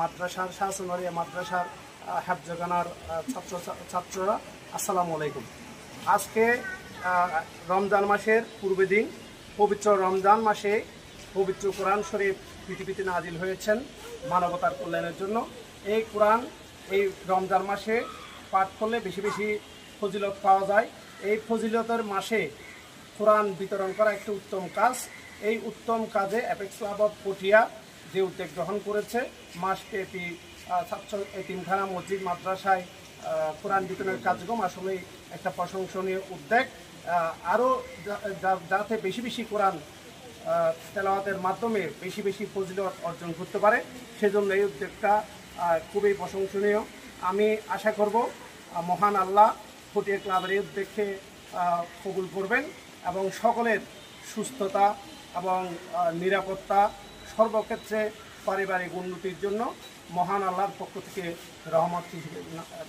মাদ্রাসার শাহসুনারিয়া মাদ্রাসার হাফজাগানার ছাত্ররা আসসালামু আলাইকুম। আজকে রমজান মাসের পূর্বে দিন, পবিত্র রমজান মাসে পবিত্র কোরআন শরীফ পৃথিবীতে নাজিল হয়েছেন মানবতার কল্যাণের জন্য। এই কোরআন এই রমজান মাসে পাঠ করলে বেশি বেশি ফজিলত পাওয়া যায়। এই ফজিলতের মাসে কোরআন বিতরণ করা একটি উত্তম কাজ। এই উত্তম কাজে অ্যাপেক্স ক্লাব অফ পটিয়া যে উদ্যোগ গ্রহণ করেছে, মাসব্যাপী ছাত্র এতিমখানা মসজিদ মাদ্রাসায় কোরআন বিতরণের কার্যক্রম আসলেই একটা প্রশংসনীয় উদ্যোগ। আরও যাতে বেশি বেশি কোরআন তেলাওয়াতের মাধ্যমে বেশি বেশি ফজিলত অর্জন করতে পারে, সেজন্য এই উদ্যোগটা খুবই প্রশংসনীয়। আমি আশা করব মহান আল্লাহ পটিয়া ক্লাবের এই উদ্যোগকে কবুল করবেন এবং সকলের সুস্থতা এবং নিরাপত্তা সর্বক্ষেত্রে পারিবারিক উন্নতির জন্য মহান আল্লাহর পক্ষ থেকে রহমত হিসেবে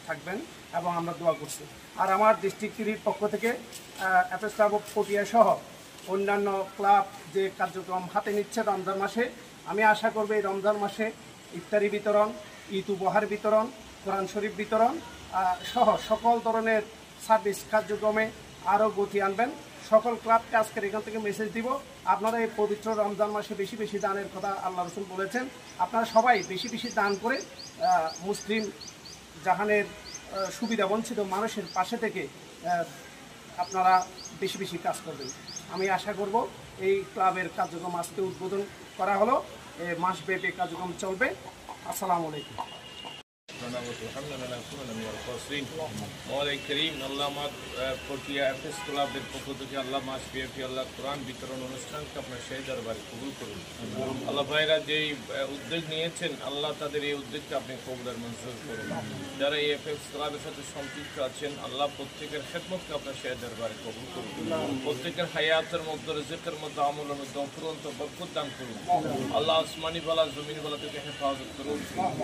থাকবেন এবং আমরা দোয়া করছি। আর আমার ডিস্ট্রিক্টের পক্ষ থেকে অ্যাপেক্স ক্লাব অফ পটিয়া সহ অন্যান্য ক্লাব যে কার্যক্রম হাতে নিচ্ছে রমজান মাসে, আমি আশা করব এই রমজান মাসে ইফতারি বিতরণ, ঈদ উপহার বিতরণ, কোরআন শরীফ বিতরণ সহ সকল ধরনের সার্ভিস কার্যক্রমে আরও গতি আনবেন। সকল ক্লাবকে আজকের এখান থেকে মেসেজ দিব, আপনারা এই পবিত্র রমজান মাসে বেশি বেশি দানের কথা আল্লাহ রসুল বলেছেন। আপনারা সবাই বেশি বেশি দান করে মুসলিম জাহানের সুবিধা বঞ্চিত মানুষের পাশে থেকে আপনারা বেশি বেশি কাজ করবেন। আমি আশা করব এই ক্লাবের কার্যক্রম আজকে উদ্বোধন করা হলো, মাসব্যাপী কার্যক্রম চলবে। আসসালামু আলাইকুম। পটিয়া অ্যাপেক্স ক্লাবের পক্ষ থেকে আল্লাহ মাসব্যাপী আল্লাহ কোরআন বিতরণ অনুষ্ঠানকে আপনার সেই দরবারে কবুল করুন। আল্লাহ ভাইরা যেই উদ্যোগ নিয়েছেন, আল্লাহ তাদের এই উদ্যোগকে আপনি কবুলের মঞ্জুর করুন। যারা এই অ্যাপেক্স ক্লাবের সাথে সম্পৃক্ত আছেন, আল্লাহ প্রত্যেকের খেদমতকে আপনার সেই দরবারে কবুল করুন। প্রত্যেকের হায়াতের মধ্যে, রিজিকের মধ্যে, আমলের মধ্যে অফুরন্ত বরকত দান করুন। আল্লাহ আসমানি বলা জমিনি বলা থেকে হেফাজত করুন।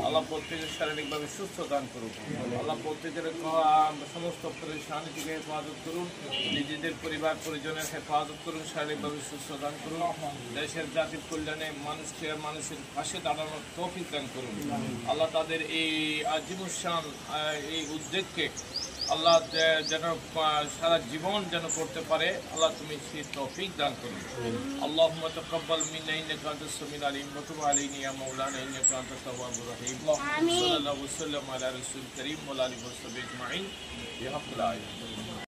আল্লাহ প্রত্যেকের শারীরিকভাবে সুস্থ দান করুন। আল্লাহ প্রত্যেকের সমস্ত পরেশানি থেকে হেফাজত করুন। নিজেদের পরিবার পরিজনের হেফাজত করুন, শারীরিকভাবে সুস্থ দান করুন। দেশের জাতির কল্যাণে মানুষের পাশে দাঁড়ানোর তৌফিক দান করুন। আল্লাহ তাদের এই আজীবন এই উদ্যোগকে আল্লাহ যেন সারা জীবন যেন করতে পারে, আল্লাহ তুমি সেই তৌফিক দান করুন। আল্লাহুম্মা তাকাব্বাল মিন্না ইন্নাকা আনতাস সামিউল আলিম ওয়া তুব আলাইনা ইয়া মাওলানা ইন্নাকা আনতাত তাওয়াবুর রহিম। সাল্লাল্লাহু আলা রাসূলিল কারীম ওয়া আলা আলিহি ওয়া সাহবিহি আজমাইন বিহাক্কিল আয়াত।